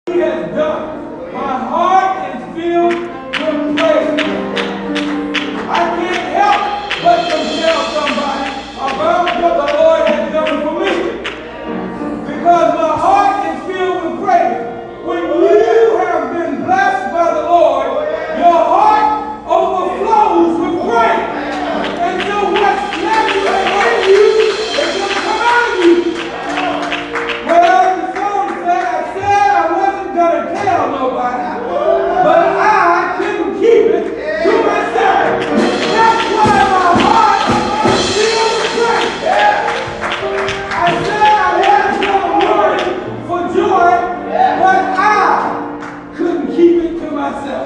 He has done. My heart is filled with praise. I can't help but to tell somebody about what the Lord has done for me. Because my heart is filled with praise. When you have been blessed by the Lord, your heart overflows with praise. And so what's naturally in you is going to come out of you. Well, the song said I wasn't going to tell nobody, but I couldn't keep it to myself. That's why my heart is filled with praise. I said I wasn't going to worry for joy, but I couldn't keep it to myself.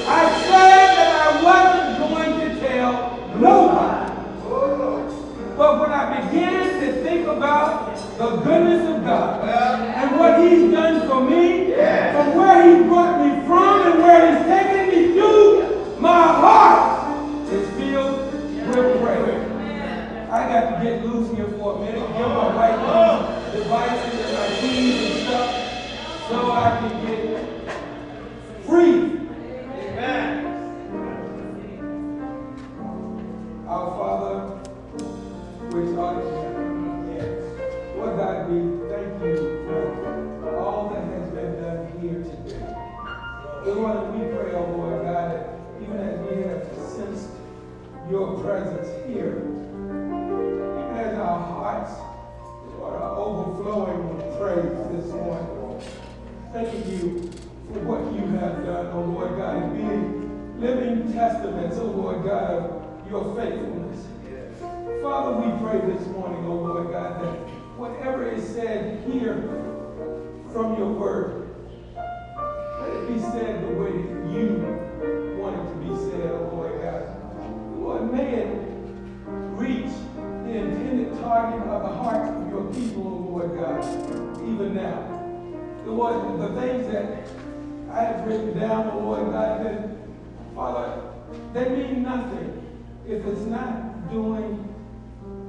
I said that I wasn't going to tell nobody. But when I began to think about the goodness of God and what He's done for me, from where He brought me from and where He's taken me to, my heart is filled with praise. I got to get loose here for a minute, give my wife these devices and my keys and stuff so I can get free. Amen. Our Father, which art in heaven, Lord God, we thank you for all that has been done here today. Lord, we pray, oh Lord God, that even as we have sensed your presence here, even as our hearts, Lord, are overflowing with praise this morning, thanking you for what you have done, oh Lord God, and being living testaments, oh Lord God, of your faithfulness. Father, we pray this morning, oh Lord God, that whatever is said here from your word, let it be said the way that you want it to be said, oh Lord God. Lord, may it reach the intended target of the hearts of your people, oh Lord God, even now. Lord, the things that I have written down, oh Lord God, that, Father, they mean nothing if it's not doing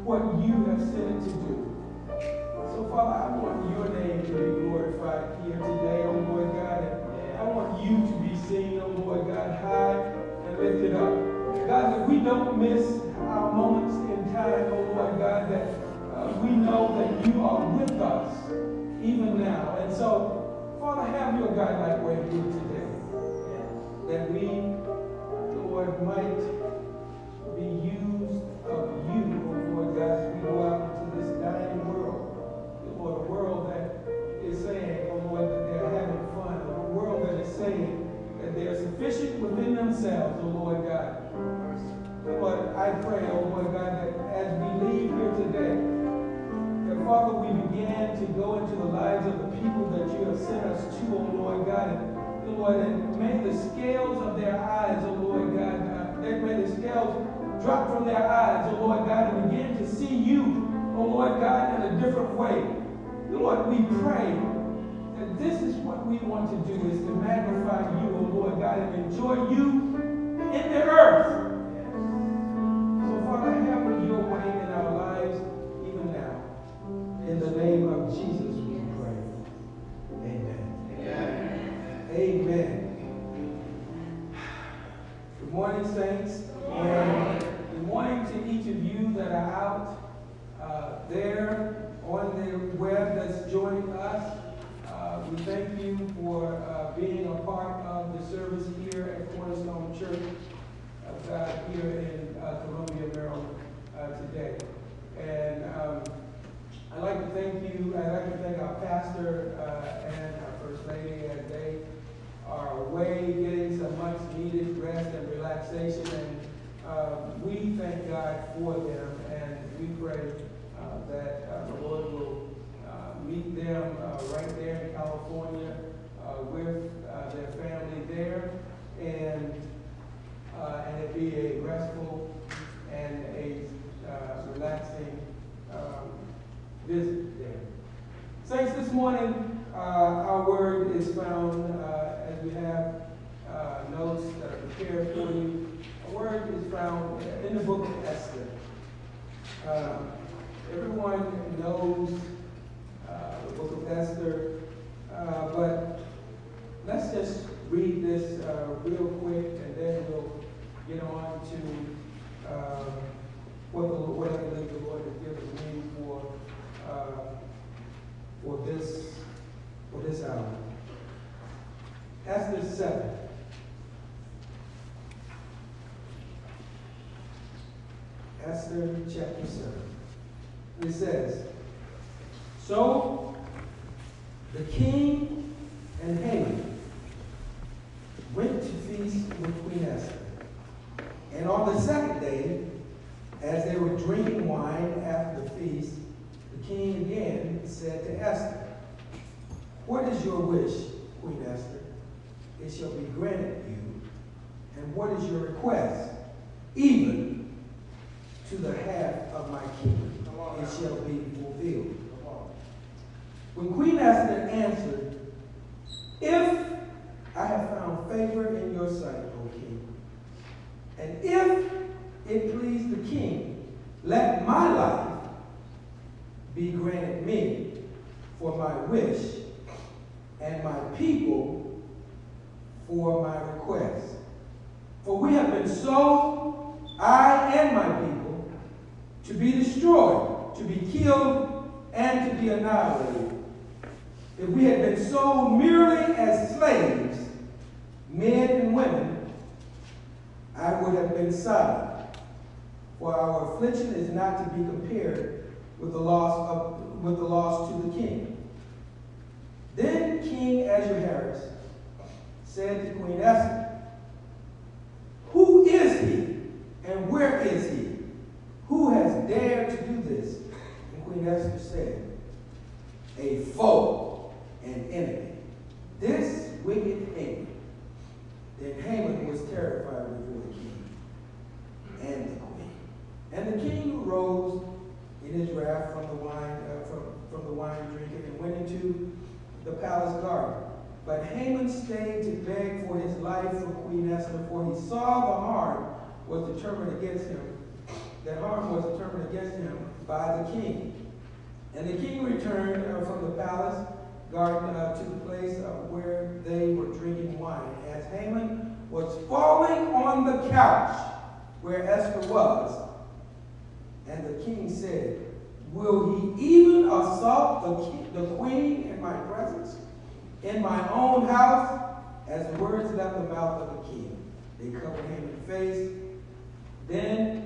what you have sent it to do. So, Father, I want your name to be glorified here today, oh Lord God, and I want you to be seen, oh Lord God, high and lifted up. God, that we don't miss our moments in time, oh Lord God, that we know that you are with us even now. And so, Father, have your God-like way here today, that we, Lord, might be used of you, oh Lord God, as we go out into this dying world. Lord, a world that is saying, oh Lord, that they're having fun. A world that is saying that they are sufficient within themselves, oh Lord God. Lord, I pray, oh Lord God, that as we leave here today, that Father, we began to go into the lives of the people that you have sent us to, oh Lord God. And Lord, and may the scales of their eyes, oh Lord God, may the scales drop from their eyes, oh Lord God, and begin to see you, oh Lord God, in a different way. Lord, we pray that this is what we want to do, is to magnify you, oh Lord God, and enjoy you in the earth. So, Father, have your way in our lives even now. In the name of Jesus, we pray. Amen. Amen. Amen. Good morning, saints. And good morning to each of you that are out there on the web that's joining us. We thank you for being a part of the service here at Cornerstone Church of God here in Columbia, Maryland today. And I'd like to thank you. I'd like to thank our pastor and our first lady as they are away getting some much needed rest and relaxation. And we thank God for them, and we pray that the Lord will meet them right there in California with their family there, and it be a restful and a relaxing visit there. Saints, this morning our word is found as we have notes that are prepared for you. Our word is found in the book of Esther. Everyone knows the book of Esther. But let's just read this real quick, and then we'll get on to what I believe the Lord has given me for this hour. Esther 7. Esther chapter 7. It says, "So the king and Haman went to feast with Queen Esther. And on the second day, as they were drinking wine after the feast, the king again said to Esther, 'What is your wish, Queen Esther? It shall be granted you. And what is your request? Even to the half of my kingdom it shall be fulfilled.' When Queen Esther answered, 'If I have found favor in your sight, O king, and if it please the king, let my life be granted me for my wish, and my people for my request. For we have been sold, I and my people, to be destroyed, to be killed, and to be annihilated. If we had been sold merely as slaves, men and women, I would have been silent. For our affliction is not to be compared with the loss to the king.' Then King Ahasuerus said to Queen Esther, 'Who is he, and where is he? Who has dared to do this?' And Queen Esther said, 'A foe, an enemy, this wicked Haman.' Then Haman was terrified before the king and the queen. And the king arose in his wrath from the wine drinking, and went into the palace garden. But Haman stayed to beg for his life from Queen Esther, for he saw that harm was determined against him by the king. And the king returned from the palace garden to the place where they were drinking wine. As Haman was falling on the couch where Esther was, and the king said, 'Will he even assault the queen in my presence, in my own house?' As the words left the mouth of the king, they covered Haman's face. Then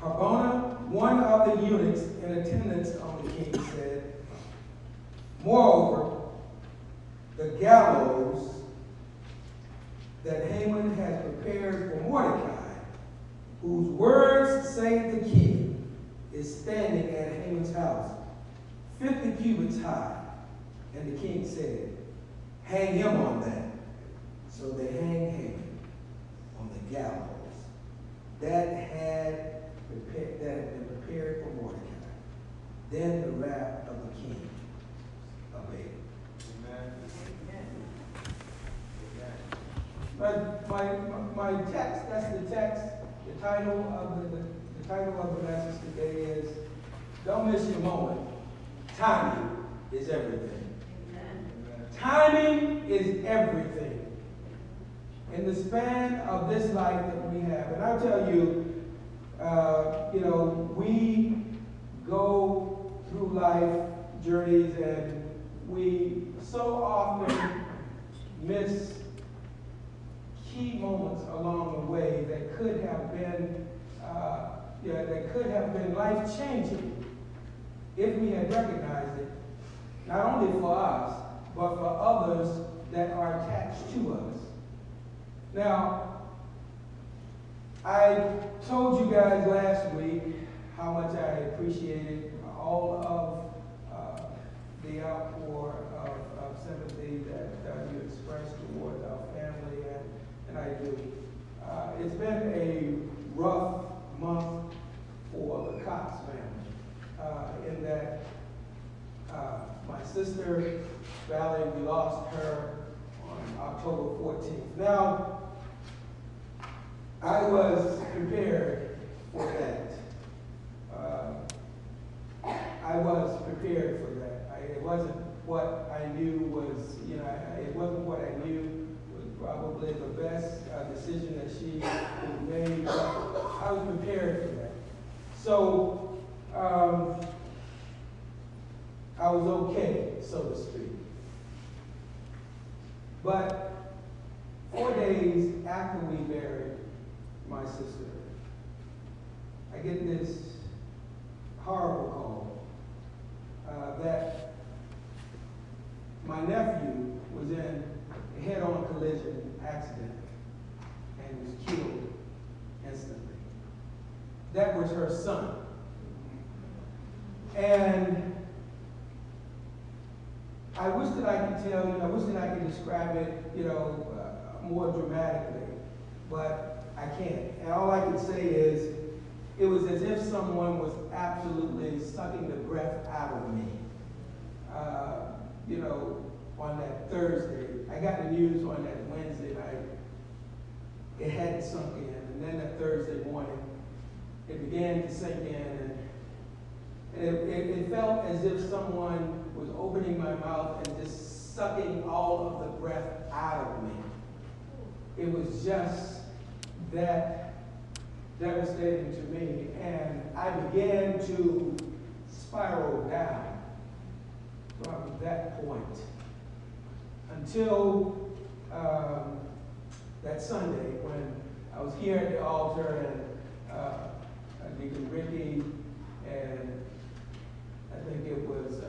Harbona, one of the eunuchs in attendance on the king, said, 'Moreover, the gallows that Haman has prepared for Mordecai, whose words say the king, is standing at Haman's house, 50 cubits high.' And the king said, 'Hang him on that.' So they hang Haman on the gallows that had been prepared for Mordecai. Then the wrath of the king abated." Amen. My text, that's the text. The title of the message today is, don't miss your moment. Timing is everything. Amen. Timing is everything. In the span of this life that we have, and I'll tell you, we go through life journeys and we so often miss key moments along the way that could have been life-changing if we had recognized it, not only for us, but for others that are attached to us. Now, I told you guys last week how much I appreciated all of the outpour of sympathy that you expressed towards our family, and I do. It's been a rough month for the Cox family, in that my sister, Valerie, we lost her on October 14th. Now, I was prepared for that. I was prepared for that. It wasn't what I knew was, it wasn't what I knew was probably the best decision that she would make. But I was prepared for that. So I was okay, so to speak. But 4 days after we buried my sister, I get this horrible call that my nephew was in a head-on collision accident and was killed instantly. That was her son. And I wish that I could tell you, I wish that I could describe it, more dramatically, but I can't. And all I can say is, it was as if someone was absolutely sucking the breath out of me. On that Thursday, I got the news on that Wednesday night. It hadn't sunk in, and then that Thursday morning, it began to sink in, and it felt as if someone was opening my mouth and just sucking all of the breath out of me. It was just that devastating to me, and I began to spiral down from that point until that Sunday when I was here at the altar, and Deacon Ricky and I think it was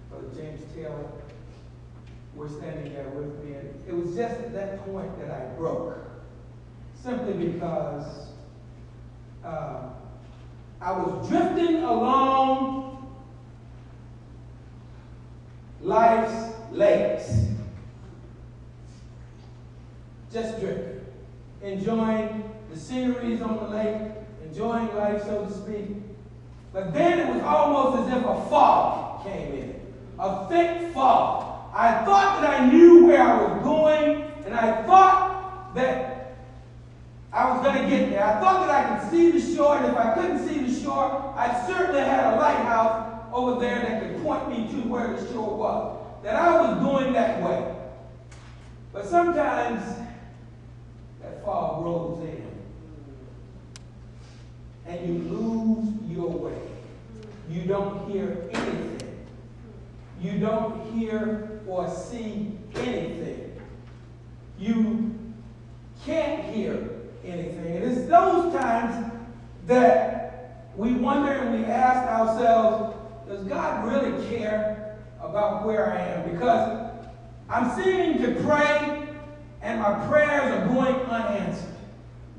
Brother James Taylor were standing there with me, and it was just at that point that I broke, simply because I was drifting along life's lakes, just drifting, enjoying the sceneries on the lake, enjoying life, so to speak. But then it was almost as if a fog came in, a thick fog. I thought that I knew where I was going, and I thought that I was going to get there. I thought that I could see the shore, and if I couldn't see the shore, I certainly had a lighthouse over there that could point me to where the shore was, that I was going that way. But sometimes that fog rolls in, and you lose your way. You don't hear anything. You don't hear or see anything. You can't hear anything. And it's those times that we wonder and we ask ourselves, does God really care about where I am? Because I'm seeming to pray and my prayers are going unanswered.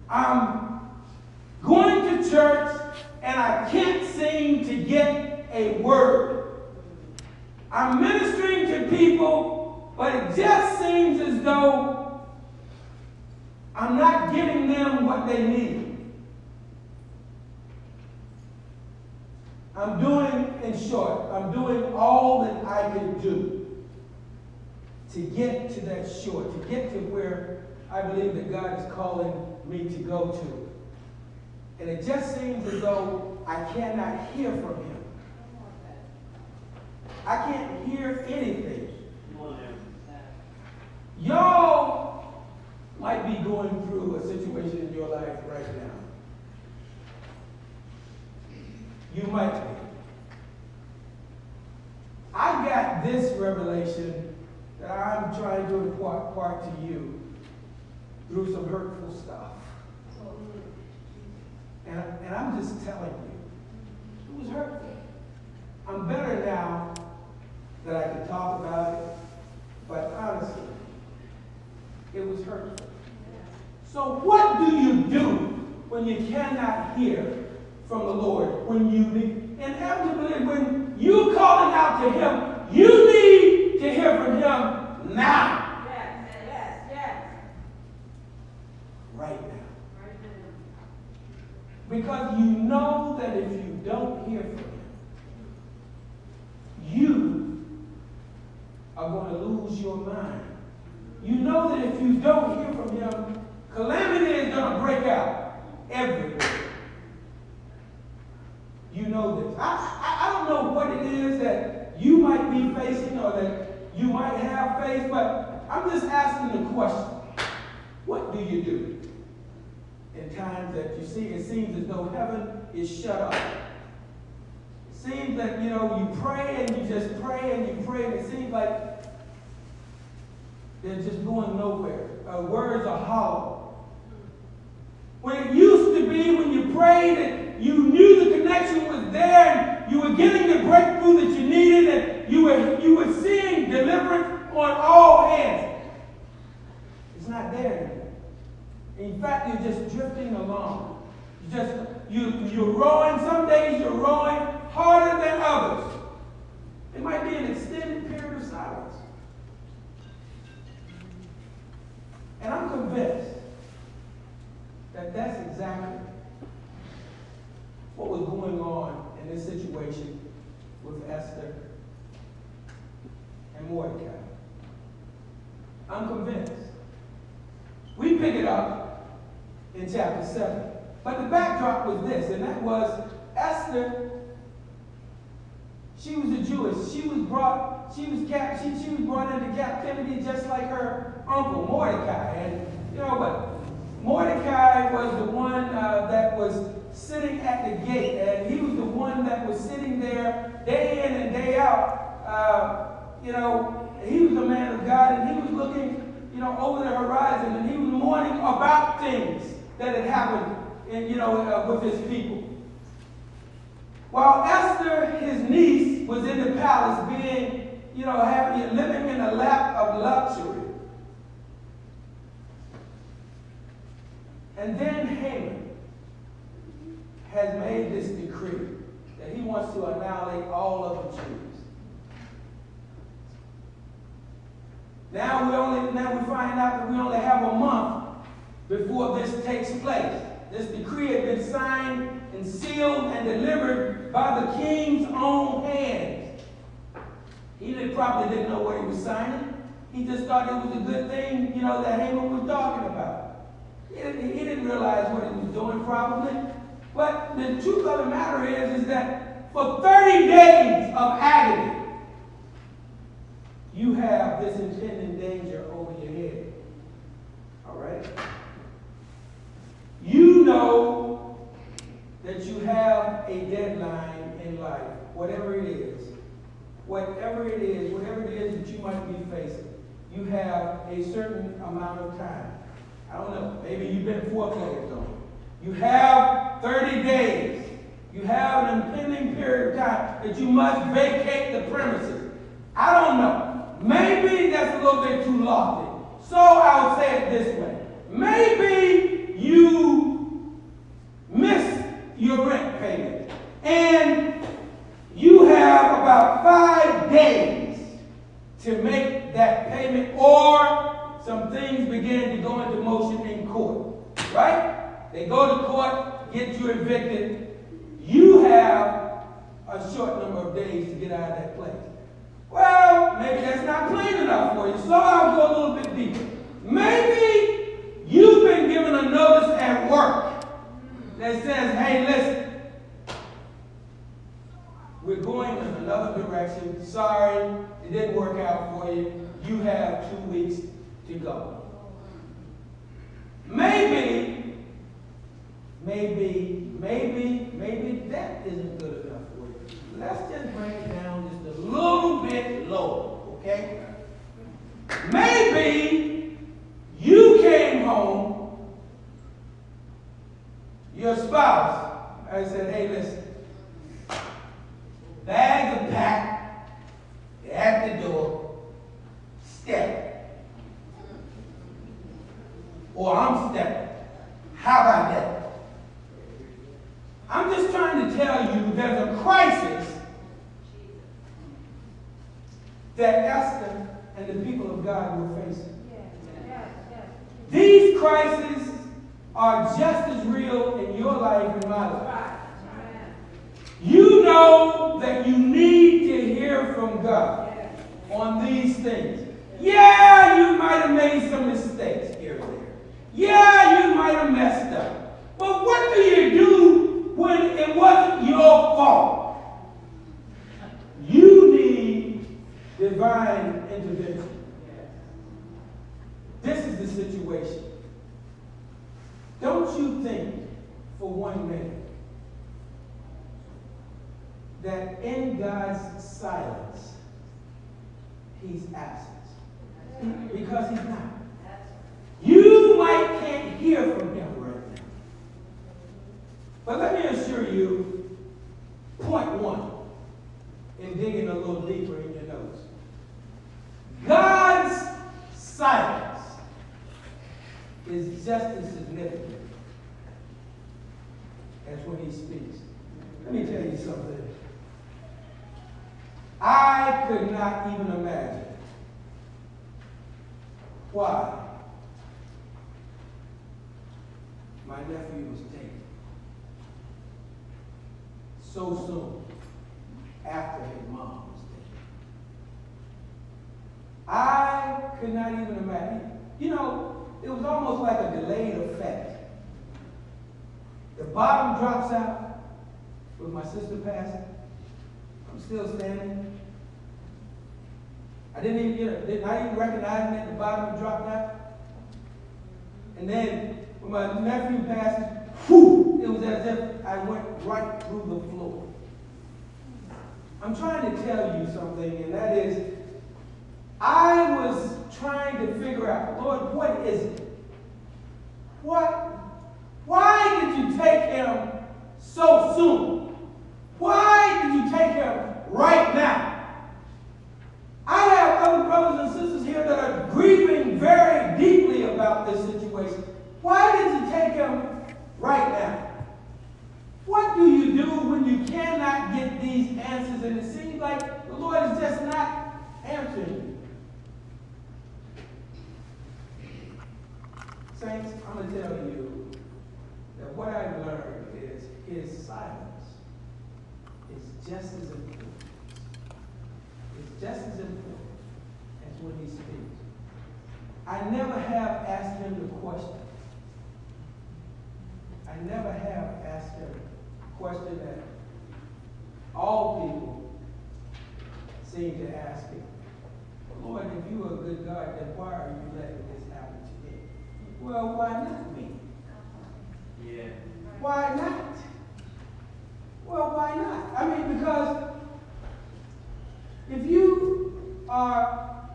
I'm going to church and I can't seem to get a word. I'm ministering to people, but it just seems as though I'm not giving them what they need. I'm doing, in short, I'm doing all that I can do to get to that shore, to get to where I believe that God is calling me to go to. And it just seems as though I cannot hear from him. I can't hear anything. Y'all might be going through a situation in your life right now. You might be. I got this revelation that I'm trying to impart to you through some hurtful stuff. And I'm just telling you, it was hurtful. I'm better now that I can talk about it, but honestly, it was hurtful. So what do you do when you cannot hear from the Lord? When you need, inevitably, when you're calling out to him, you need to hear from him now. Yes, yes, yes. Right now. Because you know that if you don't hear from him, you are going to lose your mind. You know that if you don't hear from him, calamity is going to break out everywhere. You know this. I don't know what it is that you might be facing or that you might have faced, but I'm just asking the question, what do you do in times that you see it seems as though heaven is shut up? It seems that, you pray and you just pray and you pray and it seems like they're just going nowhere. Words are hollow. When it used to be when you prayed and you knew the connection was there and you were getting the breakthrough that you needed and you were seeing deliverance on all hands. It's not there anymore. In fact, you're just drifting along. You're rowing. Some days you're rowing harder than others. It might be an extended period of silence. And I'm convinced that that's exactly what was going on in this situation with Esther and Mordecai. I'm convinced. We pick it up in chapter 7. But the backdrop was this, and that was Esther. She was a Jewess. She was brought into captivity just like her uncle Mordecai. And but Mordecai was the one that was sitting at the gate, and he was the one that was sitting there day in and day out. He was a man of God, and he was looking, over the horizon, and he was mourning about things that had happened, with his people. While Esther, his niece, was in the palace, being, living in a lap of luxury. And then Haman has made this decree that he wants to annihilate all of the Jews. Now we find out that we only have a month before this takes place. This decree had been signed and sealed and delivered by the king's own hands. He probably didn't know what he was signing. He just thought it was a good thing, that Haman was talking about. He didn't realize what he was doing probably. But the truth of the matter is that for 30 days of agony, you have this impending danger over your head. All right? You know that you have a deadline in life, whatever it is. Whatever it is that you might be facing. You have a certain amount of time. I don't know, maybe you've been foreclosed on. You have 30 days. You have an impending period of time that you must vacate the premises. I don't know. Maybe that's a little bit too lofty. So I'll say it this way. Maybe you miss your rent payment and you have about 5 days to make that payment, or some things begin to go into motion in court. Right? They go to court, get you evicted. You have a short number of days to get out of that place. Well, maybe that's not plain enough for you, so I'll go a little bit deeper. Maybe you've been given a notice at work that says, hey, listen, we're going in another direction. Sorry, it didn't work out for you. You have 2 weeks to go. Maybe that isn't good enough for you. Let's just bring it down just a little bit lower, okay? Maybe you came home, your spouse, I said, hey, listen, bags are packed, they're at the door, step. Or I'm stepping. How about that? I'm just trying to tell you there's a crisis that Esther and the people of God were facing. These crises are just as real in your life and my life. You know that you need to hear from God on these things. Yeah, you might have made some mistakes here and there. Yeah, you might have messed up. But what do you do when it wasn't your fault? You need to situation, don't you think for 1 minute that in God's silence, he's absent? Because he's not. You might can't hear from him right now. But let me assure you, point one, in digging a little deeper in your notes. God's silence is just as significant as when he speaks. Let me tell you something. I could not even imagine why my nephew was taken so soon after his mom was taken. I could not even imagine. You know, it was almost like a delayed effect. The bottom drops out with my sister passing. I'm still standing. I didn't even recognize me at the bottom and dropped out. And then when my nephew passes, whew, it was as if I went right through the floor. I'm trying to tell you something, and that is, I was trying to figure out, Lord, what is it? Why did you take him so soon? Why did you take him right now? I have other brothers and sisters here that are grieving very deeply about this situation. Why did you take him right now? What do you do when you cannot get these answers and it seems like the Lord is just not answering you? Saints, I'm going to tell you that what I've learned is his silence is just as important. It's just as important as when he speaks. I never have asked him the question. I never have asked him a question that all people seem to ask him. Lord, if you are a good God, then why are you letting this happen to me? Well, why not me? Yeah. Why not? Well, why not? I mean, because if you are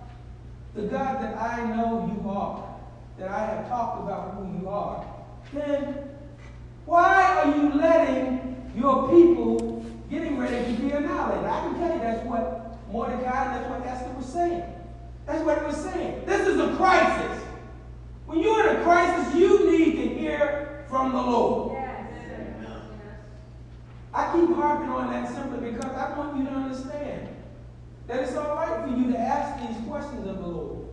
the God that I know you are, that I have talked about who you are, then why are you letting your people getting ready to be annihilated? I can tell you that's what Mordecai and that's what Esther was saying. That's what it was saying. This is a crisis. When you're in a crisis, you need to hear from the Lord. Yes. I keep harping on that simply because I want you to understand that it's all right for you to ask these questions of the Lord.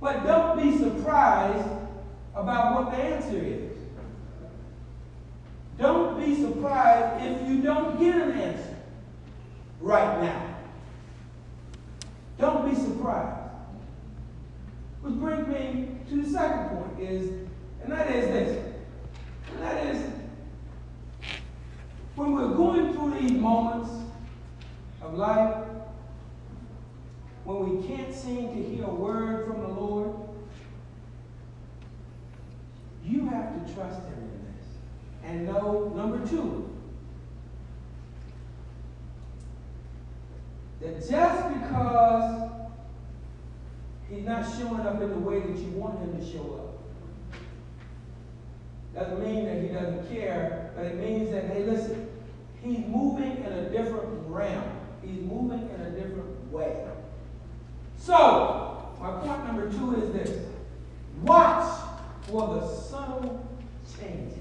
But don't be surprised about what the answer is. Don't be surprised if you don't get an answer right now. Don't be surprised. Which brings me to the second point and that is this. And that is, when we're going through these moments of life, when we can't seem to hear a word from the Lord, you have to trust him in this. And know, number two, that just because he's not showing up in the way that you want him to show up, doesn't mean that he doesn't care, but it means that, hey, listen, he's moving in a different realm. He's moving in a different way. So, my point number two is this. Watch for the subtle changes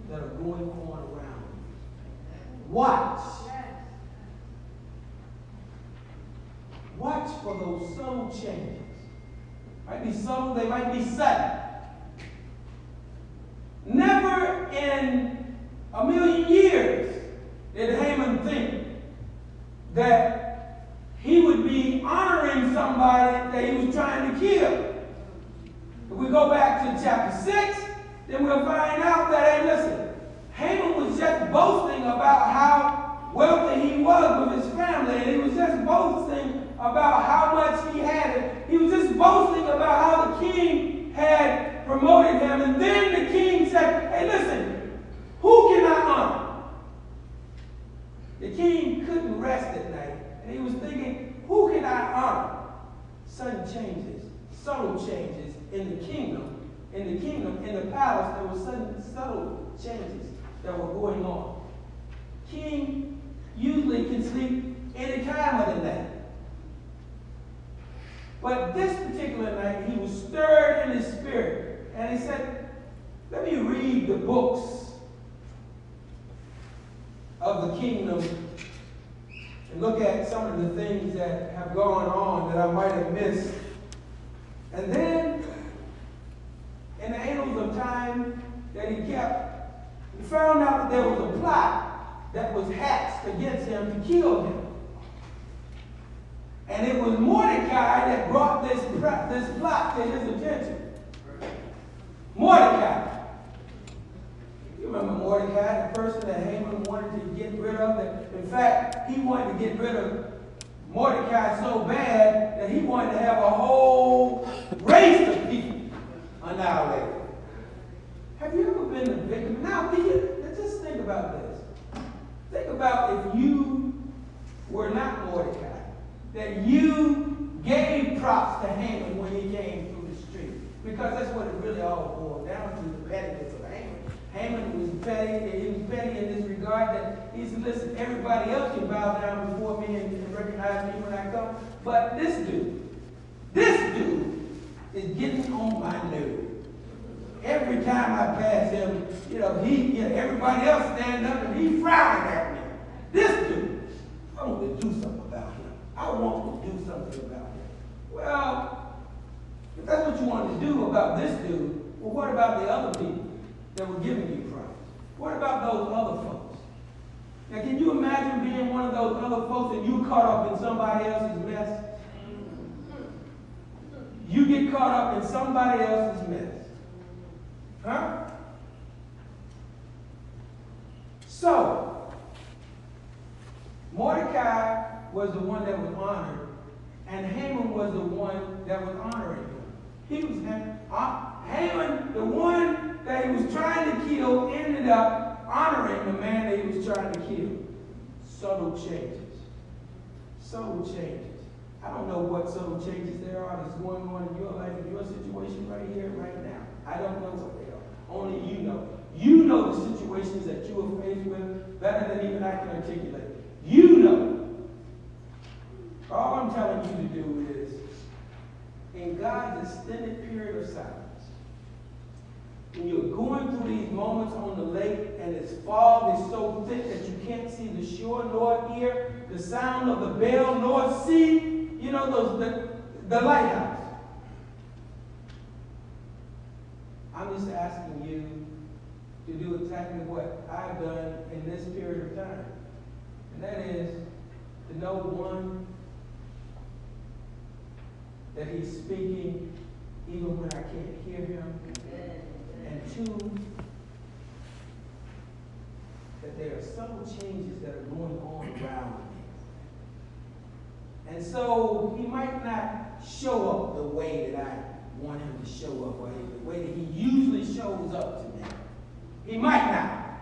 that are going on around you. Watch. Watch for those subtle changes. Might be subtle, they might be sudden. Never in a million years did Haman think that he would be honoring somebody that he was trying to kill. If we go back to chapter 6, then we'll find out that, hey, listen, Haman was just boasting about how wealthy he was with his family, and he was just boasting about how much he had. He was just boasting about how the changes, subtle changes in the kingdom. In the palace, there were sudden subtle changes that were going on. King usually can sleep any time of the night. But this particular night, he was stirred in his spirit. And he said, let me read the books of the kingdom and look at some of the things that have gone on that I might have missed. And then, in the annals of time that he kept, he found out that there was a plot that was hatched against him to kill him. And it was Mordecai that brought this plot to his attention. Mordecai. You remember Mordecai, the person that Haman wanted to get rid of? In fact, he wanted to get rid of Mordecai so bad that he wanted to have a whole race of people annihilated. Have you ever been a victim? Now, just think about this. Think about if you were not Mordecai, that you gave props to Haman when he came through the street. Because that's what it really all boiled down to, the pettiness of Haman. Haman was petty. He was petty in this regard that he said, listen, everybody else can bow down before me and recognize me when I come. But this dude is getting on my nerves. Every time I pass him, everybody else standing up and he's frowning at me. This dude, I want to do something about him. I want to do something about him. Well, if that's what you want to do about this dude, well, what about the other people that were giving you props? What about those other folks? Now, can you imagine being one of those other folks and you caught up in somebody else's mess? You get caught up in somebody else's mess. Huh? So, Mordecai was the one that was honored, and Haman was the one that was honoring him. He was Haman, the one that he was trying to kill, ended up honoring the man that he was trying to kill. Subtle changes. Subtle changes. I don't know what subtle changes there are that's going on in your life, in your situation right here, right now. I don't know what they are. Only you know. You know the situations that you are faced with better than even I can articulate. You know. All I'm telling you to do is, in God's extended period of silence, when you're going through these moments on the lake and its fog is so thick that you can't see the shore nor hear the sound of the bell nor see, the lighthouse. I'm just asking you to do exactly what I've done in this period of time. And that is to know, one, that he's speaking even when I can't hear him. And two, that there are subtle changes that are going on around me. And so he might not show up the way that I want him to show up, or the way that he usually shows up to me. He might not.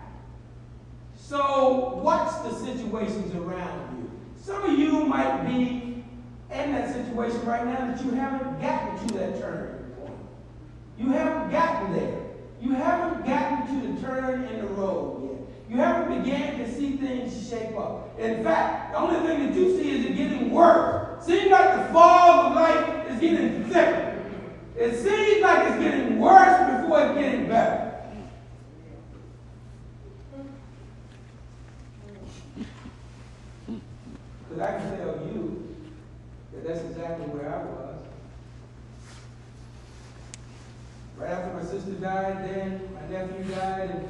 So watch the situations around you. Some of you might be in that situation right now that you haven't gotten to that turning point. You haven't gotten there. You haven't gotten to the turn in the road yet. You haven't began to see things shape up. In fact, the only thing that you see is it getting worse. Seems like the fog of life is getting thicker. It seems like it's getting worse before it's getting better. Because I can tell you that that's exactly where I was. Right after my sister died, then my nephew died, and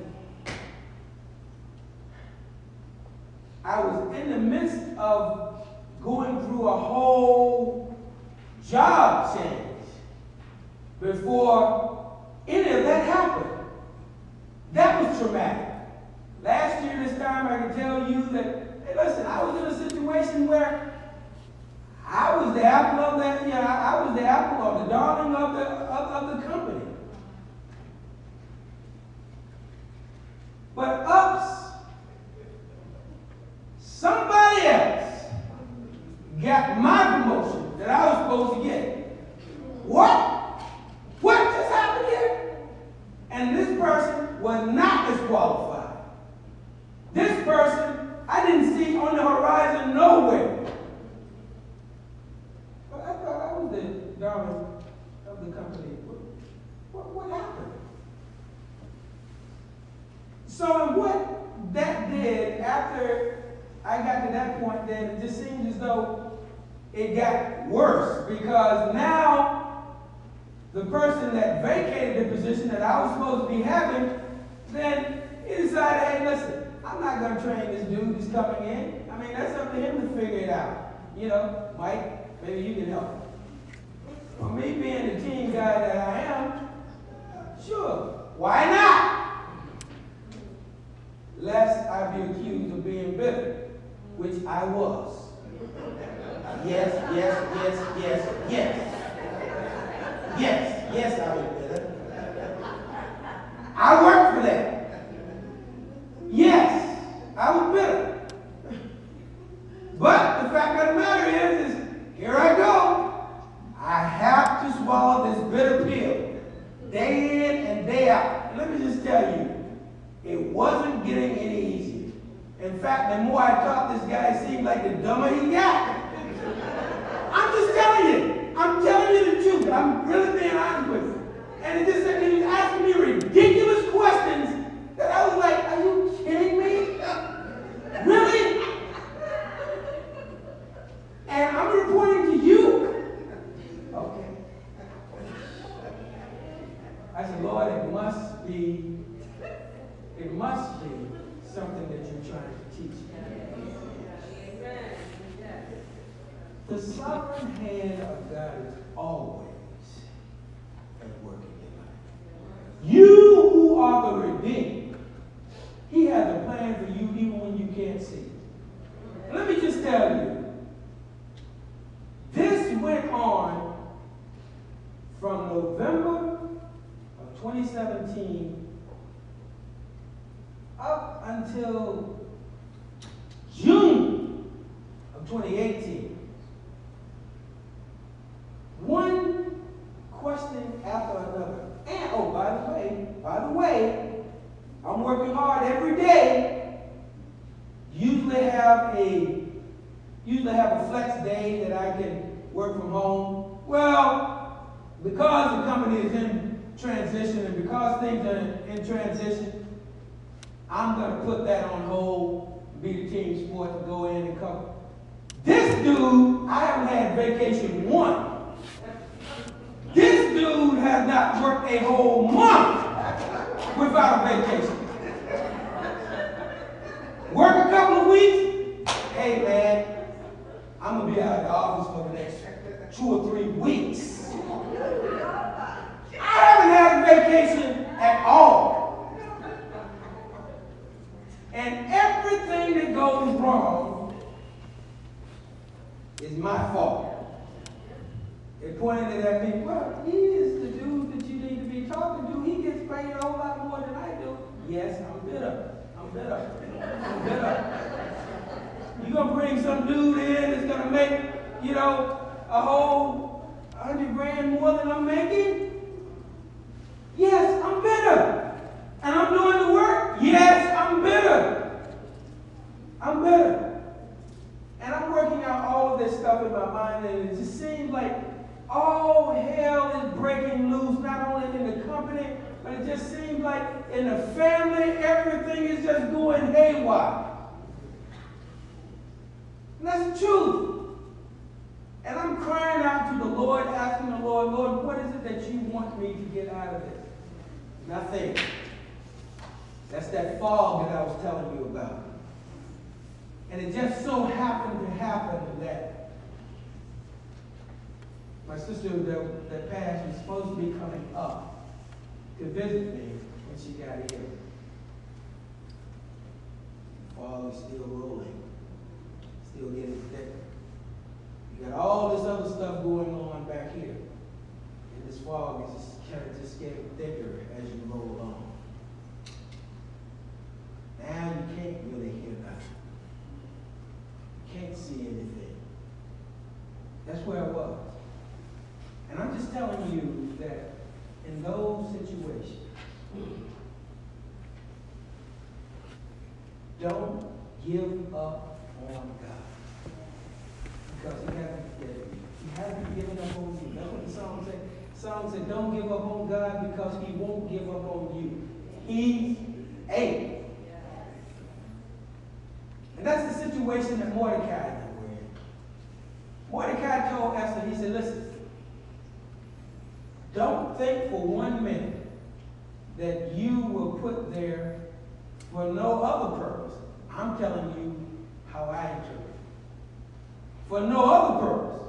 I was in the midst of going through a whole job change before any of that happened. That was traumatic. Last year, this time, I can tell you that, hey, listen, I was in a situation where I was the apple of I was the apple of the darling of the company. But somebody else got my promotion that I was supposed to get. regardless of the company. What happened? So what that did, after I got to that point, then it just seemed as though it got worse, because now the person that vacated the position that I was supposed to be having, then he decided, hey, listen, I'm not going to train this dude who's coming in. I mean, that's up to him to figure it out. You know, Mike, maybe you can help. For me being the team guy that I am, sure, why not? Lest I be accused of being bitter, which I was. Yes, yes, yes, yes, yes. Yes, yes, I was bitter. I worked for that. Yes, I was bitter. But the fact of the matter is here I go. I have to swallow this bitter pill day in and day out. And let me just tell you, it wasn't getting any easier. In fact, the more I talked to this guy, it seemed like the dumber he got. I'm just telling you. I'm telling you the truth. I'm really being honest with you. And it just said he was asking me ridiculous questions that I was like, are you kidding me? Really? And I'm reporting to you? Okay. I said, Lord, it must be something that you're trying to teach me. The sovereign hand of God is always at work in your life. You who are the redeemed, he has a plan for you even when you can't see it. Let me just tell you, this went on from November of 2017 up until June of 2018. One question after another. And, oh, by the way, I'm working hard every day. Usually have a flex day that I can work from home. Well, because the company is in transition and because things are in transition, I'm going to put that on hold, be the team sport to go in and cover. This dude, I haven't had vacation once. This dude has not worked a whole month without a vacation. Work a couple of weeks. Hey, man, I'm going to be out of the office for the next 2 or 3 weeks. I haven't had a vacation at all. And everything that goes wrong is my fault. They pointed at me, well, he is the dude that you need to be talking to. He gets paid a whole lot more than I do. Yes, I'm bitter. You gonna bring some dude in that's gonna make, a whole 100 grand more than I'm making? Yes, I'm bitter. And I'm doing the work? Yes, I'm bitter. And I'm working out all of this stuff in my mind, and it just seems like all hell is breaking loose, not only in the company, but it just seems like in the family, everything is just going haywire. And that's the truth. And I'm crying out to the Lord, asking the Lord, what is it that you want me to get out of this? Nothing. That's that fog that I was telling you about. And it just so happened to happen that my sister that passed was supposed to be coming up to visit me when she got ill. The fog is still rolling, still getting thicker. You got all this other stuff going on back here. And this fog is just getting thicker as you roll along. Now you can't really hear nothing. You can't see anything. That's where I was. And I'm just telling you that in those situations, don't give up on God. Because he hasn't given up on you. That's what the song said? The song said, don't give up on God because he won't give up on you. He's able. And that's the situation that Mordecai were in. Mordecai told Esther, he said, listen, don't think for 1 minute that you will put there for no other purpose. I'm telling you how I interpret it. For no other purpose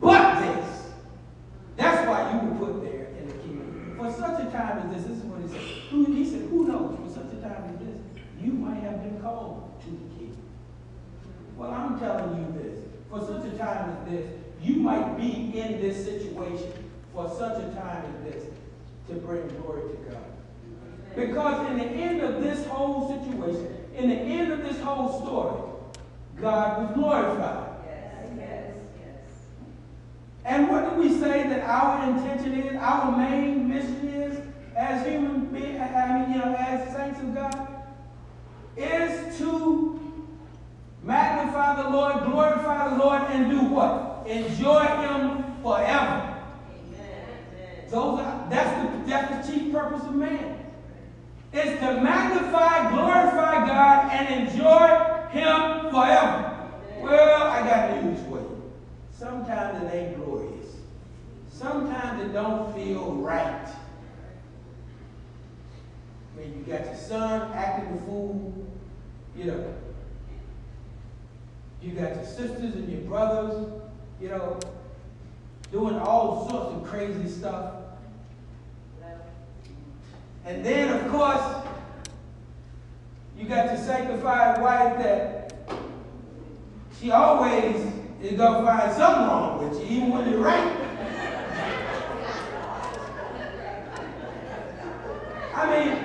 but this. That's why you were put there in the kingdom. For such a time as this is what he said. He said, who knows? For such a time as this, you might have been called to the kingdom. Well, I'm telling you this. For such a time as this, you might be in this situation for such a time as this to bring glory to God. Because in the end of this whole situation, in the end of this whole story, God was glorified. Yes. And what do we say that our intention is, our main mission is, as human beings, as saints of God, is to magnify the Lord, glorify the Lord, and do what? Enjoy him forever. Amen. That's the chief purpose of man. Is to magnify, glorify God, and enjoy him forever. Amen. Well, I got news for you. Sometimes it ain't glorious. Sometimes it don't feel right. I mean, you got your son acting the fool, you know. You got your sisters and your brothers, you know, doing all sorts of crazy stuff. And then, of course, you got your sanctified wife that she always is going to find something wrong with you, even when you're right. I mean,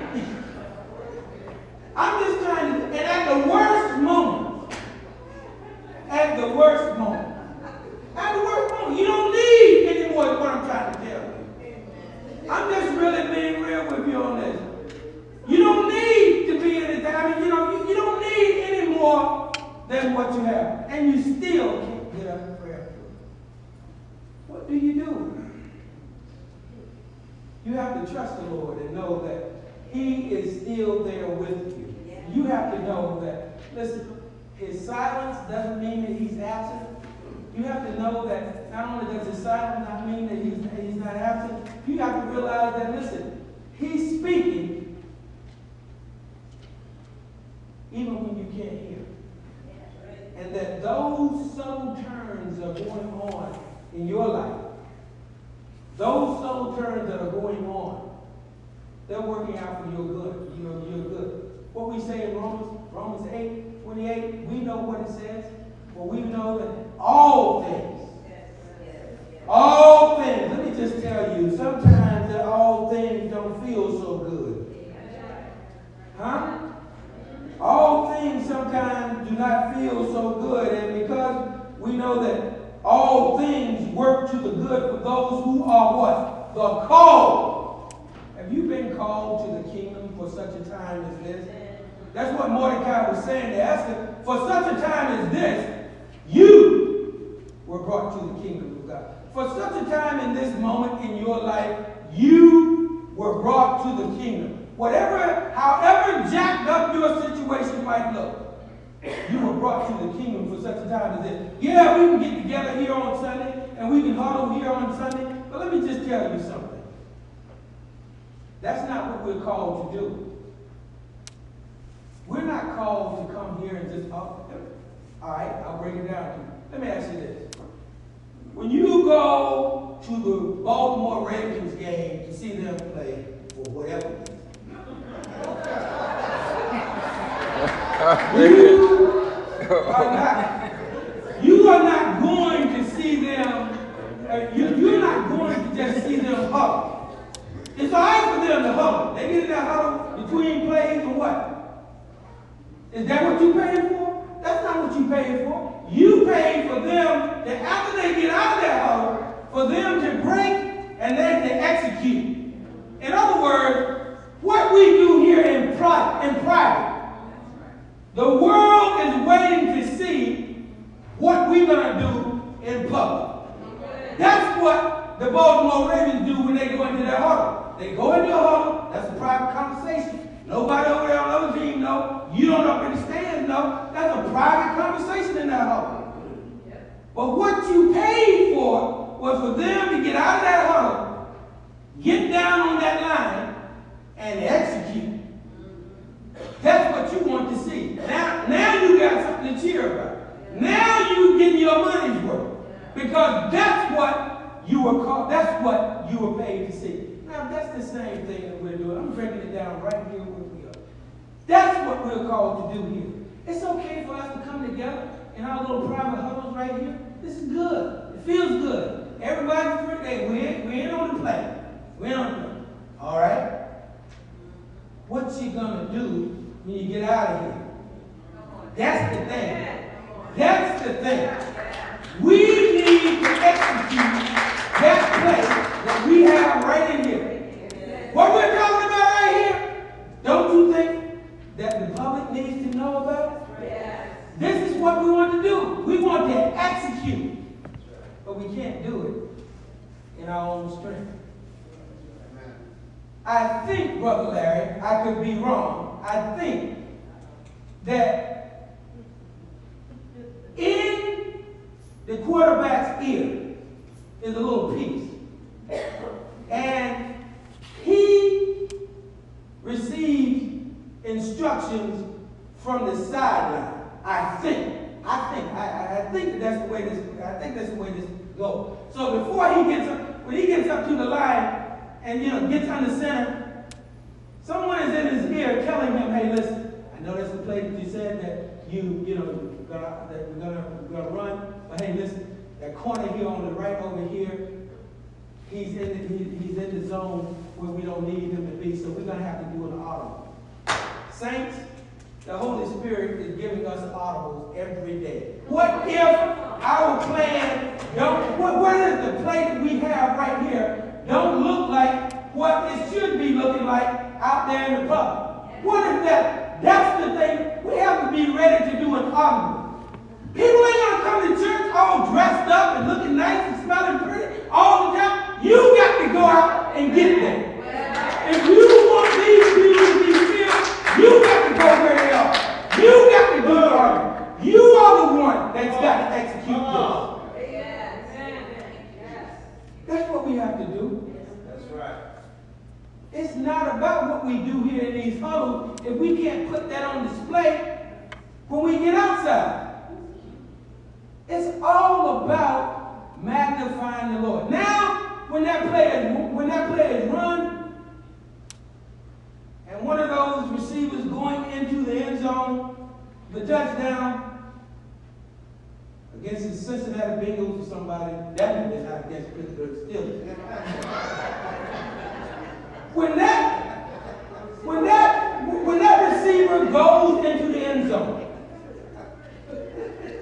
I'm just trying to, and at the worst moment, you don't need any more than what I'm trying to tell you. I'm just really being real with you on this. You don't need to be in it. I mean, you don't need any more than what you have. And you still can't get up and pray. What do? You have to trust the Lord and know that he is still there with you. You have to know that, listen, his silence doesn't mean that he's absent. You have to know that not only does his silence not mean that he's not absent, you have to realize that, listen, he's speaking even when you can't hear. And that those subtle turns are going on in your life. Those subtle turns that are going on, they're working out for your good. You know, your good. What we say in Romans 8:28, we know what it says. For we know that all things, let me just tell you, sometimes that all things don't feel so good. Huh? All things sometimes do not feel so good, and because we know that all things work to the good for those who are what? The called. Have you been called to the kingdom for such a time as this? That's what Mordecai was saying to Esther. For such a time as this, you were brought to the kingdom of God. For such a time in this moment in your life, you were brought to the kingdom. However jacked up your situation might look, you were brought to the kingdom for such a time as this. Yeah, we can get together here on Sunday, and we can huddle here on Sunday, but let me just tell you something. That's not what we're called to do. We're not called to come here and just, all right, I'll break it down to you. Let me ask you this. When you go to the Baltimore Ravens game to see them play, for whatever reason, you are not going to see them, you're not going to just see them huddle. It's all right for them to huddle. They get in that huddle between plays or what? Is that what you paid for? That's not what you paid for. You paid for them that after they get out of their huddle, for them to break and then to execute. In other words, what we do here in private, the world is waiting to see what we're going to do in public. That's what what the Baltimore Ravens do when they go into their huddle. They go into a huddle. That's a private conversation. Nobody over there on the other team know. You don't up in the stands know. That's a private conversation in that huddle. But what you paid for was for them to get out of that huddle, get down on that line, and execute. That's what you want to see. Now you got something to cheer about. Now you getting your money's worth. Because that's what you were called, that's what you were paid to see. Now that's the same thing that we're doing. I'm breaking it down right here where we are. That's what we're called to do here. It's okay for us to come together in our little private huddles right here. This is good. It feels good. Everybody's free. Hey, we ain't on the play. We ain't on the play. All right? What you gonna do when you get out of here? That's the thing. That's the thing. We need to execute that play that we have right in here. What we're talking about right here, don't you think that the public needs to know about it? Yes. This is what we want to do. We want to execute. But we can't do it in our own strength. I think, Brother Larry, I could be wrong. I think that in the quarterback's ear is a little piece. And he receives instructions from the sideline. I think that's the way this goes. So before he gets up, when he gets up to the line and gets under center, someone is in his ear telling him, hey, listen, I know that's the play that you said that we're gonna run. But hey, listen, that corner here on the right over here, he's in the zone where we don't need him to be, so we're going to have to do an audible. Saints, the Holy Spirit is giving us audibles every day. What if our plan what is the play that we have right here don't look like what it should be looking like out there in the public? What if that's the thing? We have to be ready to do an audible. People ain't going to come to church all dressed up and looking nice and smelling pretty all the time. You got to go out and get there. If you want these people to be filled, you got to go where they are. You got to do the argument. You are the one that's got to execute this. That's what we have to do. That's right. It's not about what we do here in these huddles if we can't put that on display when we get outside. It's all about magnifying the Lord. Now, when that play is run, and one of those receivers going into the end zone, the touchdown against the Cincinnati Bengals or somebody, that is not against Pittsburgh Steelers. When that receiver goes into the end zone,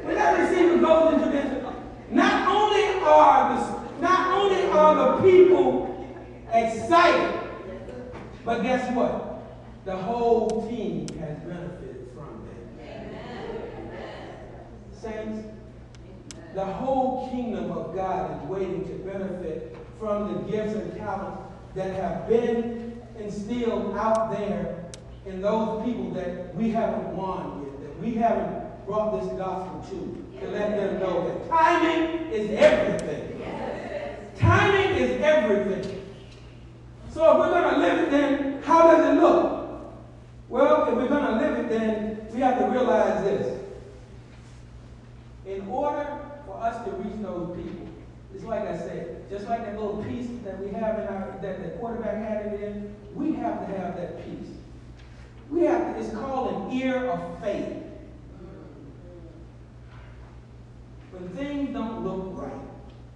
when that receiver goes into this, not only are the people excited, but guess what? The whole team has benefited from that. Saints, the whole kingdom of God is waiting to benefit from the gifts and talents that have been instilled out there in those people that we haven't won yet, that we haven't brought this gospel to let them know that timing is everything. Timing is everything. So if we're going to live it, then how does it look? Well, if we're going to live it, then we have to realize this. In order for us to reach those people, it's like I said, just like that little piece that we have that the quarterback had it in, we have to have that piece. It's called an ear of faith. When things don't look right,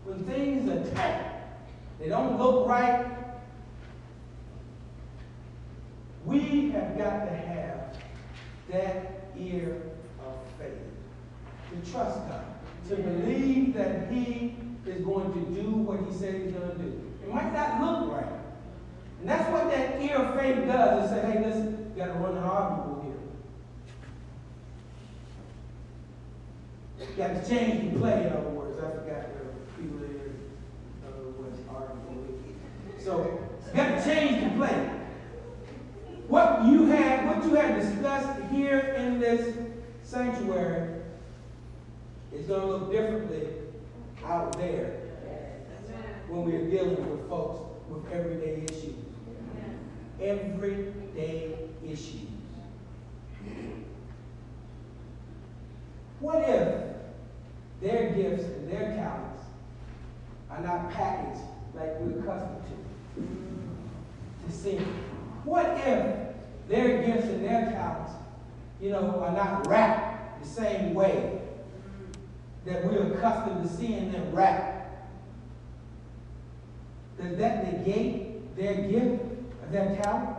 when things are tight, they don't look right, we have got to have that ear of faith. To trust God, to believe that He is going to do what He said He's going to do. It might not look right. And that's what that ear of faith does, is say, hey, listen, you got to run an argument here. You got to change the play, in other words. I forgot the people there, that you have discussed here in this sanctuary is going to look differently out there when we are dealing with folks with everyday issues. Everyday issues. What if their gifts and their talents are not packaged like we're accustomed to seeing? What if their gifts and their talents, are not wrapped the same way that we're accustomed to seeing them wrapped? Does that negate their gift or their talent?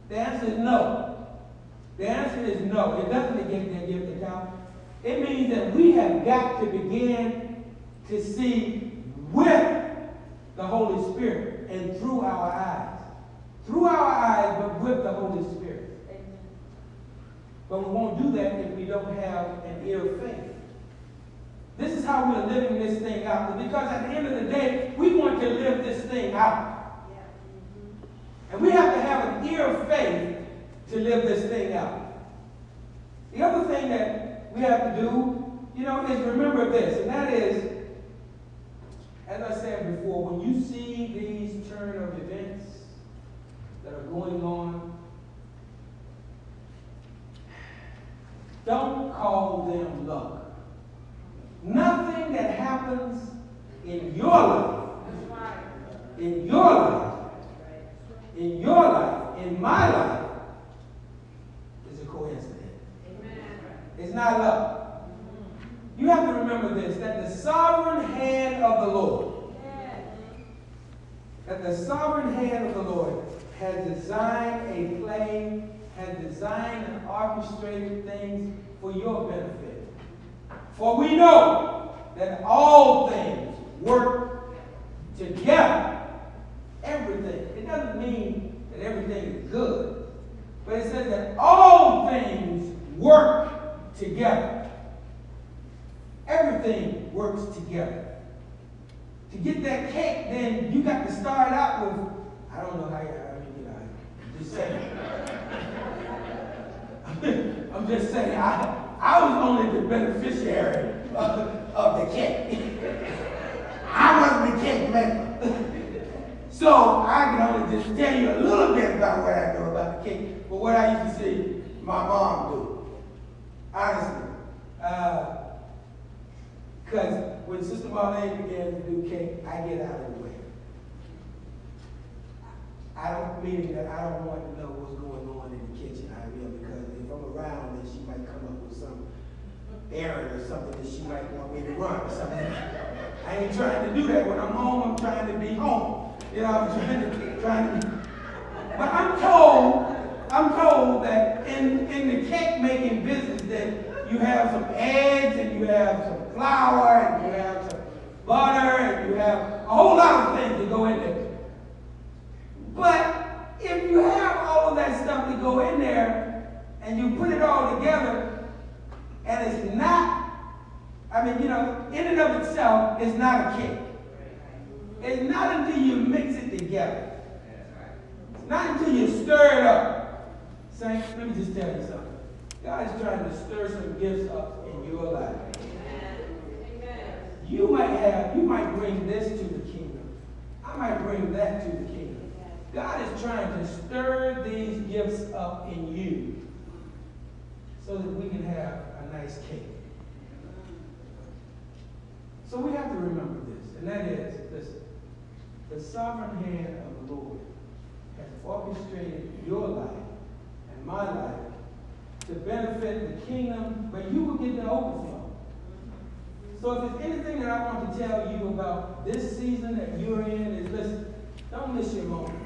The answer is no. The answer is no. It doesn't negate their gift or talent. It means that we have got to begin to see with the Holy Spirit and through our eyes. Through our eyes, but with the Holy Spirit. Amen. But we won't do that if we don't have an ear of faith. This is how we're living this thing out. Because at the end of the day, we want to live this thing out. Yeah. Mm-hmm. And we have to have an ear of faith to live this thing out. The other thing that we have to do, is remember this, and that is, as I said before, when you see these turn of events that are going on, don't call them luck. Nothing that happens in your life, in my life, is a coincidence. It's not luck. You have to remember this, that the sovereign hand of the Lord, has designed a plan, has designed and orchestrated things for your benefit. For we know that all things work together. Everything. It doesn't mean that everything is good, but it says that all things work together. Everything works together. To get that cake, then you got to start out with, I don't know how I'm just saying. I'm just saying, I was only the beneficiary of the cake. I wasn't the cake maker. So I can only just tell you a little bit about what I know about the cake, but what I used to see my mom do. Honestly. Because when Sister Marlene began to do cake, I get out of the way. Meaning that I don't want to know what's going on in the kitchen. I will, because if I'm around, then she might come up with some errand or something that she might want me to run or something. I ain't trying to do that. When I'm home, I'm trying to be home. I'm trying to. But I'm told that in the cake making business that you have some eggs and you have some flour and you have some butter and you have a whole lot of things that go in there. But if you have all of that stuff to go in there and you put it all together and it's not, in and of itself, it's not a cake. It's not until you mix it together. It's not until you stir it up. Saints, let me just tell you something. God is trying to stir some gifts up in your life. Amen. You might bring this to the kingdom. I might bring that to the kingdom. God is trying to stir these gifts up in you so that we can have a nice cake. So we have to remember this, and that is, listen, the sovereign hand of the Lord has orchestrated your life and my life to benefit the kingdom, but you will get the overflow. So if there's anything that I want to tell you about this season that you're in is, listen, don't miss your moment.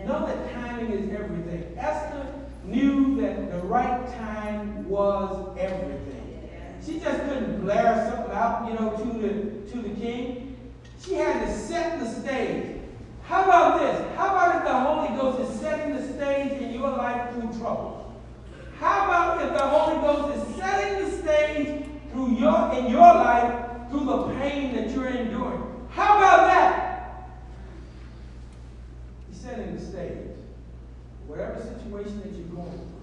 Know that timing is everything. Esther knew that the right time was everything. She just couldn't blare something out, to the king. She had to set the stage. How about this? How about if the Holy Ghost is setting the stage in your life through trouble? How about if the Holy Ghost is setting the stage in your life through the pain that you're enduring? How about that? He's setting the stage. Whatever situation that you're going through.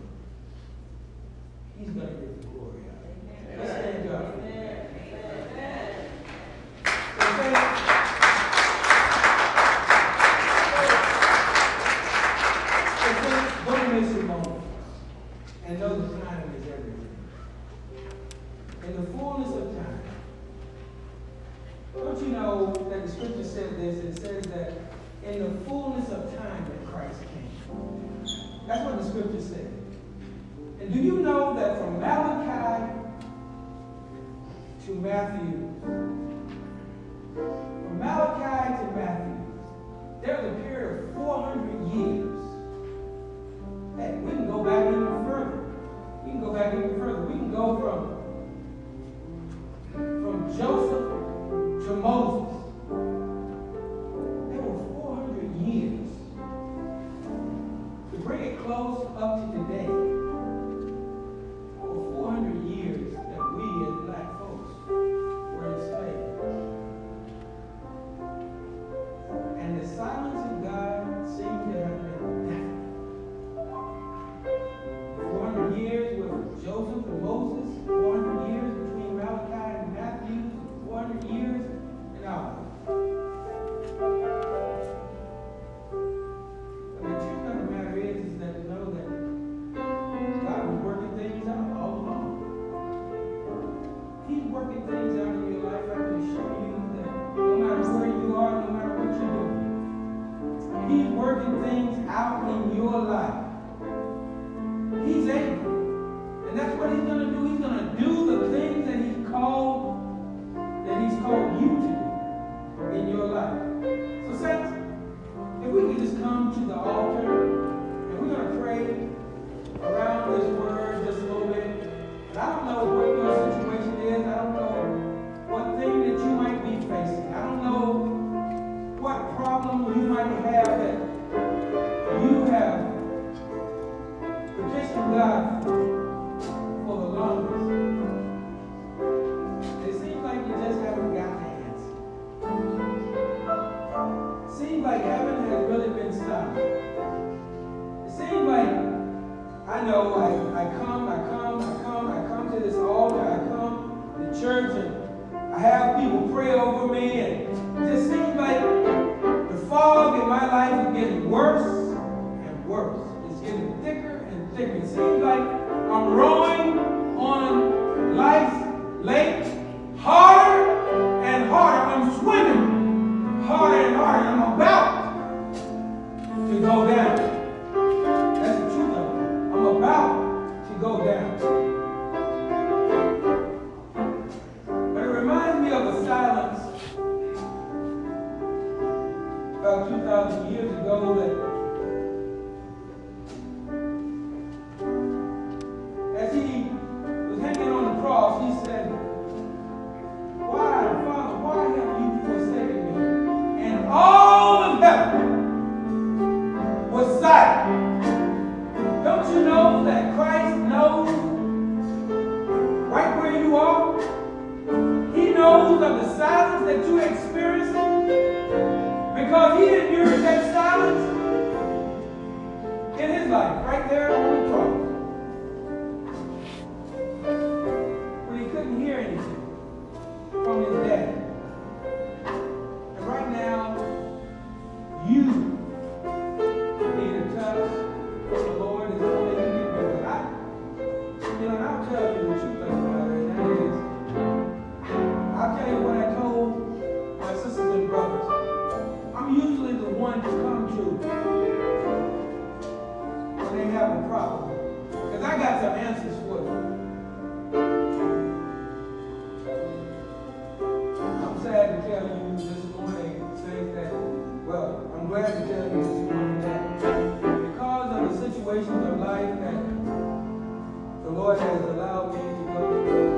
in the fullness of time that Christ came. That's what the scripture says. And do you know that from Malachi to Matthew, from Malachi to Matthew, there's a period of 400 years. Hey, we can go back even further. We can go back even further. We can go from Joseph to Moses. There were 400 years. To bring it close up to today, over 400 years that we as black folks were enslaved. And the silence of God seemed to have been deafening. 400 years with Joseph and Moses, 400 years between Malachi and Matthew, 400 years in our life. But the truth of the matter is that we know that God was working things out all along. He's working things out in your life. I can assure you that no matter where you are, no matter what you're doing, He's working things out in your life. He's able. And that's what He's going to do. He's going to do the things that He's called you to do in your life. So saints, if we could just come to the altar and we're going to pray around this word just a little bit. And I don't know what your situation is. I don't know what thing that you might be facing. I don't know what problem you might have that you have petitioned God for the longest. It seems like you just haven't gotten the answer. It seems like heaven has really been silent. It seems like I know I come to this altar, I come to church, and I have people pray over me, and it just seems like the fog in my life is getting worse and worse. It's getting thicker and thicker. It seems like I'm rowing on life's lake harder and harder. I'm swimming harder and harder. I'm about to go down. That's the truth of it. I'm about to go down. But it reminds me of a silence about 2,000 years ago that as He was hanging on the cross, He said, "Why, Father, why have you forsaken me?" And all of heaven was silent. Don't you know that Christ knows right where you are? He knows of the silence that you're experiencing because He endured that silence in His life, right there on the cross. When He couldn't hear anything from His dad. And right now, you need a touch from the Lord is all that you can do. And I'll tell you the truth of the matter, and that is, I'll tell you what I told my sisters and brothers. I'm usually the one to come to when they have a problem. Because I got some answers for them. I'm sad to tell you this morning, saying that, well, I'm glad to tell you this morning that because of the situations of life that the Lord has allowed me to go through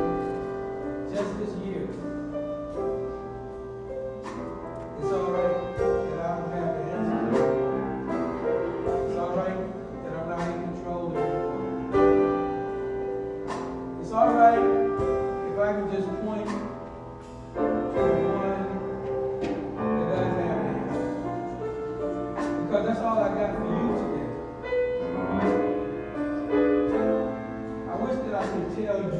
just this year, it's all right that I don't have the answer. It's all right that I'm not in control anymore. It's all right if I can just point to the one that does have the answer. Because that's all I got for you today. I wish that I could tell you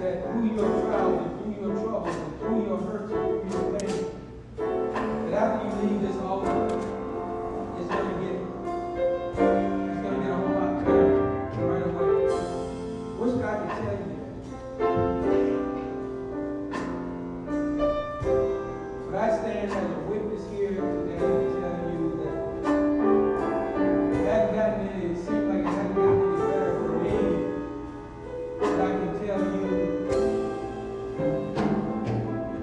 that through your trials and through your troubles and through your hurts and through your pain, that after you leave this altar, it's going to get a whole lot better right away. Wish I could tell you that. But I stand as a witness here today to tell you that it hasn't gotten any, it seems like it hasn't gotten any better for me. But I can tell you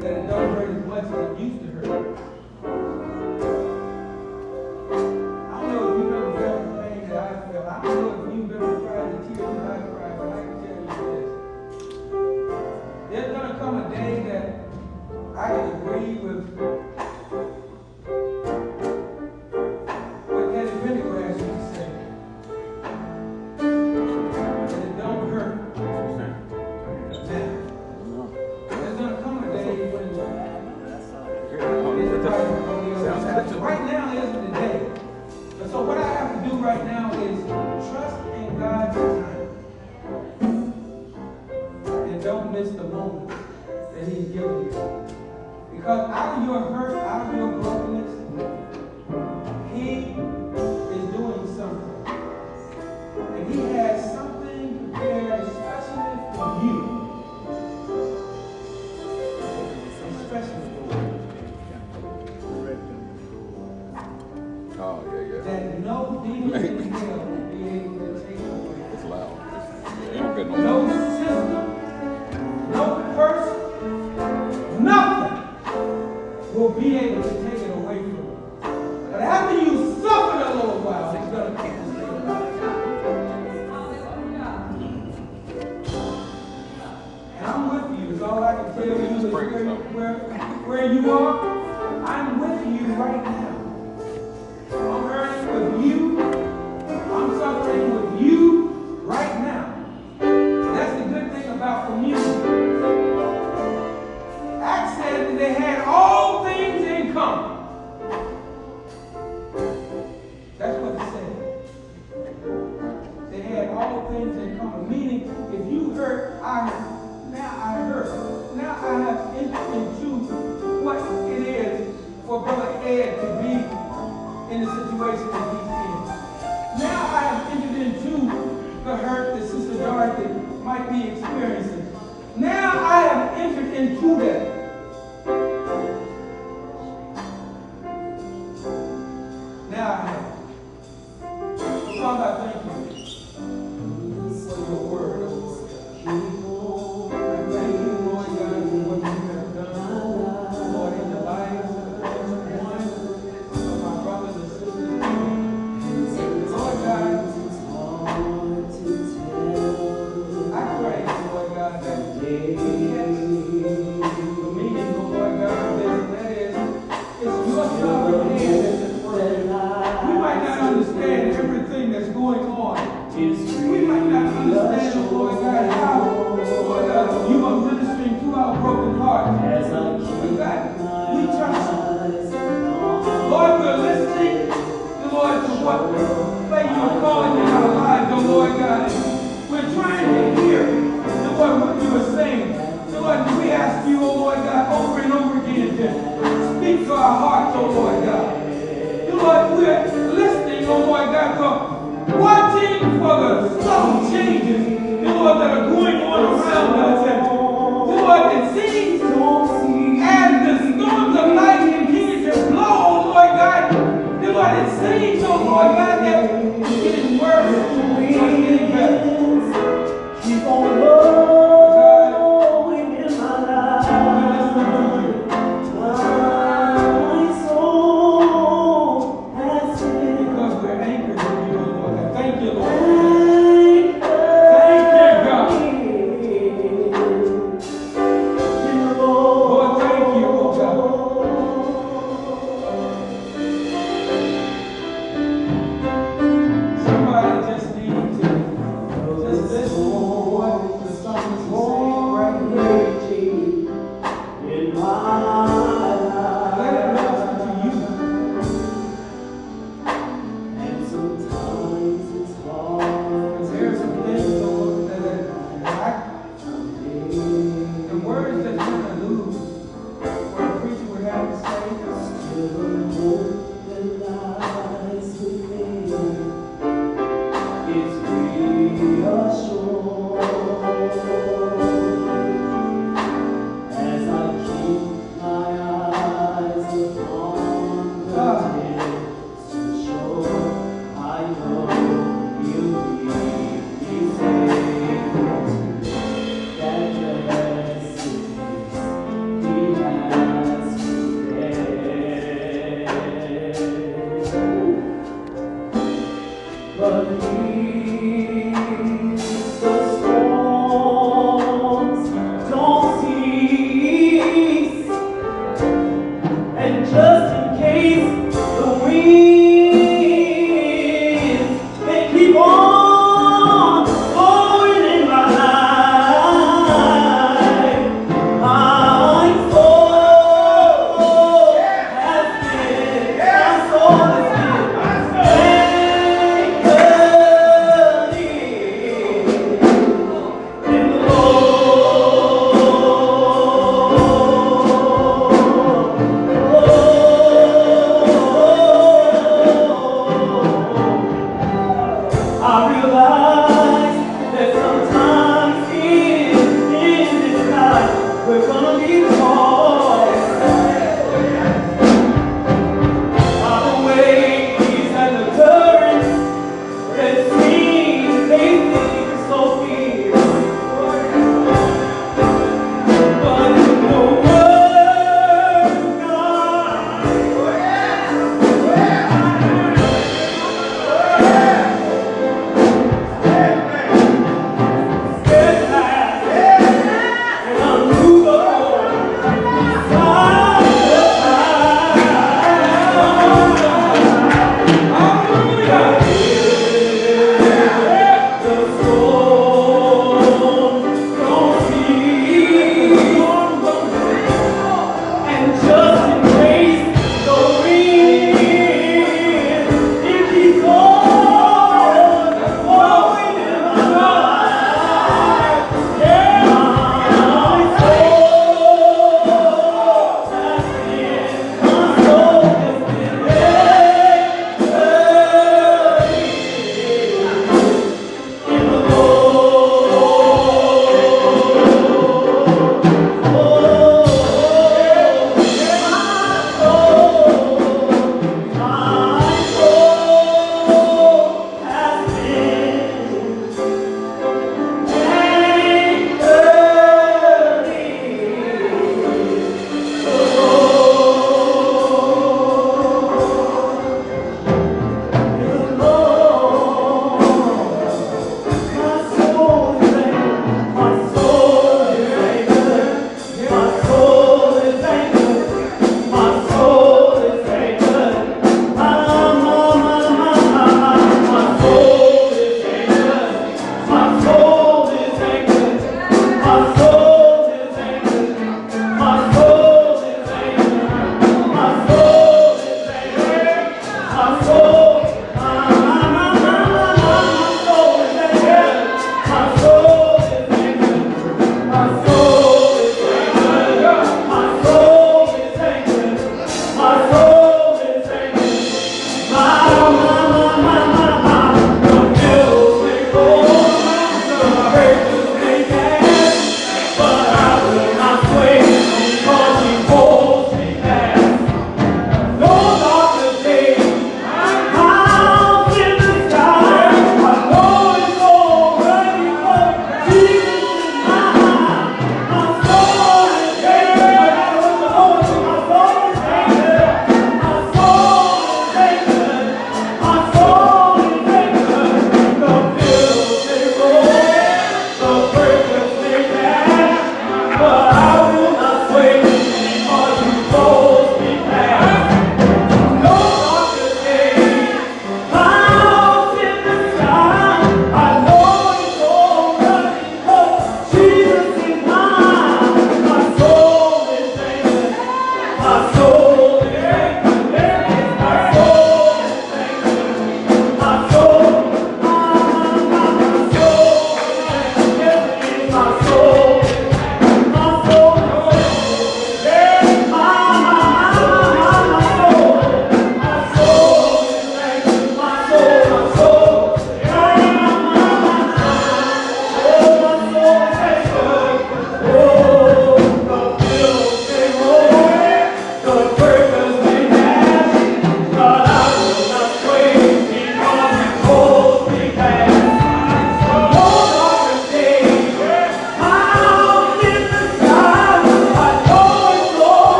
that it don't hurt as much as it used to hurt. I don't know if you've ever felt the pain that I felt. I don't know if you've ever cried the tears that I cried, but I can tell you this. There's going to come a day that I can agree with what Teddy Pendergrass used to say. That it don't hurt. Now, there's going to come a day when it's right now isn't the day. But so what I have to do right now is trust in God's time. And don't miss the moment that He's given you. Because out of your hurt, out of your brokenness, He is doing something. And He has something prepared especially for you. Especially for you. Oh, yeah. That no demon in hell will be able to take away. It's loud. You don't get No system, no person, nothing will be able to take it away from you. But after you suffer a little while, it's going to keep us living and I'm with you. It's all I can tell you is where you are, I'm with you right now. I'm hurting with you. I'm suffering with you right now. That's the good thing about community. Acts said that they had all things in common. That's what it said. They had all things in common. Meaning, if you hurt, now I hurt. Now I have entered into what it is for Brother Ed to be in the situation that he's in. Now I have entered into the hurt that Sister Dorothy might be experiencing. Now I have entered into that. Now I have. Father, I thank you for your word, Lord. I thank you, Lord God, for what you have done, Lord, in the lives of everyone, of my brothers and sisters. Lord God, I pray, Lord God, that we catch the meaning, Lord God, that is, it's your sovereign hand that's at work. We might not understand everything that's going on. We might not understand, Lord God, how, Lord God, you are ministering to our broken hearts. But God, we trust you. Lord, we're listening, Lord, to what way you're calling in our lives, oh Lord God. We're trying to hear, Lord, what you are saying. So Lord, we ask you, oh Lord God, over and over again to speak to our hearts, oh Lord God. Lord, we're listening, oh Lord God, for watching for the subtle changes, Lord, that are going on around us. And Lord, it seems